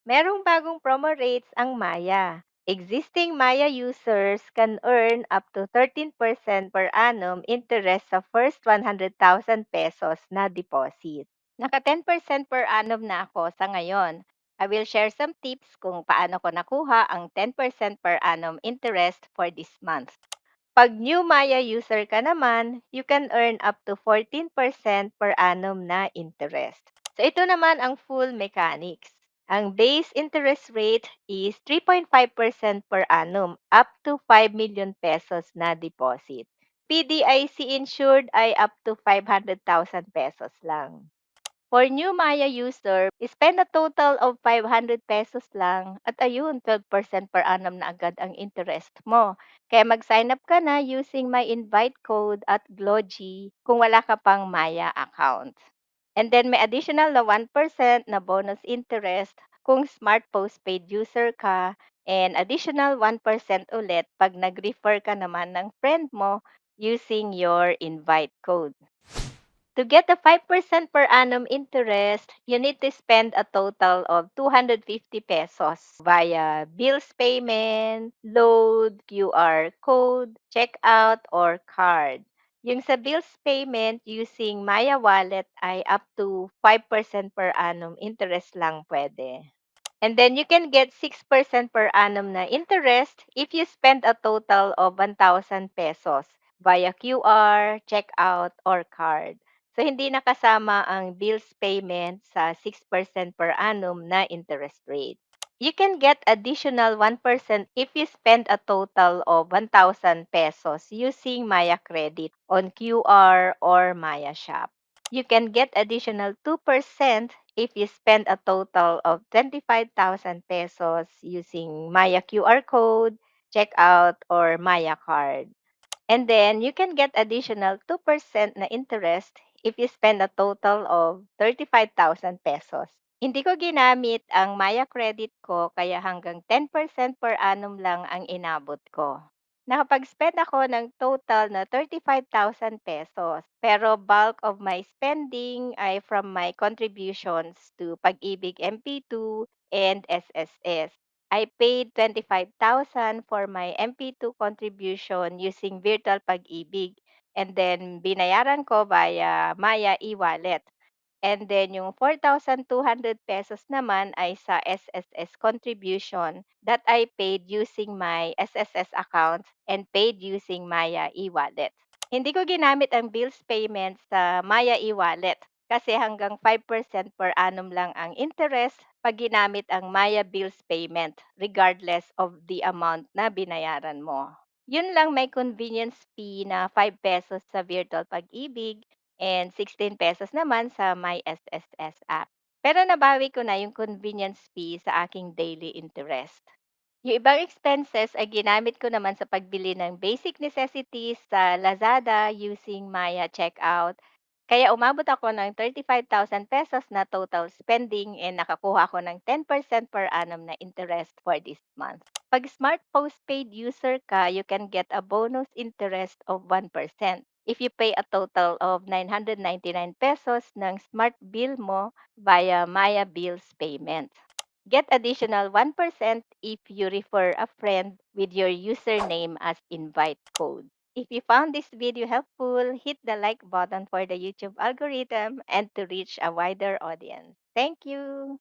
Merong bagong promo rates ang Maya. Existing Maya users can earn up to 13% per annum interest sa first 100,000 pesos na deposit. Naka 10% per annum na ako sa ngayon. I will share some tips kung paano ko nakuha ang 10% per annum interest for this month. Pag new Maya user ka naman, you can earn up to 14% per annum na interest. So ito naman ang full mechanics. Ang base interest rate is 3.5% per annum up to 5 million pesos na deposit. PDIC insured ay up to 500,000 pesos lang. For new Maya user, spend a total of 500 pesos lang at ayun, 12% per annum na agad ang interest mo. Kaya mag-sign up ka na using my invite code at Glogy kung wala ka pang Maya account. And then may additional na 1% na bonus interest kung smart postpaid user ka and additional 1% ulit pag nag-refer ka naman ng friend mo using your invite code. To get the 5% per annum interest, you need to spend a total of 250 pesos via bills payment, load, QR code, checkout, or card. Yung sa bills payment using Maya Wallet ay up to 5% per annum interest lang pwede. And then you can get 6% per annum na interest if you spend a total of 1,000 pesos via QR, checkout, or card. So hindi nakasama ang bills payment sa 6% per annum na interest rate. You can get additional 1% if you spend a total of 1,000 pesos using Maya Credit on QR or Maya Shop. You can get additional 2% if you spend a total of 25,000 pesos using Maya QR code, checkout, or Maya card. And then you can get additional 2% na interest if you spend a total of 35,000 pesos. Hindi ko ginamit ang Maya credit ko kaya hanggang 10% per annum lang ang inabot ko. Nakapag-spend ako ng total na 35,000 pesos. Pero bulk of my spending ay from my contributions to Pag-ibig MP2 and SSS. I paid 25,000 for my MP2 contribution using Virtual Pag-ibig and then binayaran ko via Maya e-wallet. And then yung 4,200 pesos naman ay sa SSS contribution that I paid using my SSS account and paid using Maya e-wallet. Hindi ko ginamit ang bills payment sa Maya e-wallet kasi hanggang 5% per annum lang ang interest pag ginamit ang Maya bills payment regardless of the amount na binayaran mo. Yun lang may convenience fee na 5 pesos sa Virtual Pag-ibig and 16 pesos naman sa My SSS app. Pero nabawi ko na yung convenience fee sa aking daily interest. Yung ibang expenses ay ginamit ko naman sa pagbili ng basic necessities sa Lazada using Maya Checkout. Kaya umabot ako ng 35,000 pesos na total spending and nakakuha ako ng 10% per annum na interest for this month. Pag smart postpaid user ka, you can get a bonus interest of 1% if you pay a total of 999 pesos ng smart bill mo via Maya Bills payment. Get additional 1% if you refer a friend with your username as invite code. If you found this video helpful, hit the like button for the YouTube algorithm and to reach a wider audience. Thank you.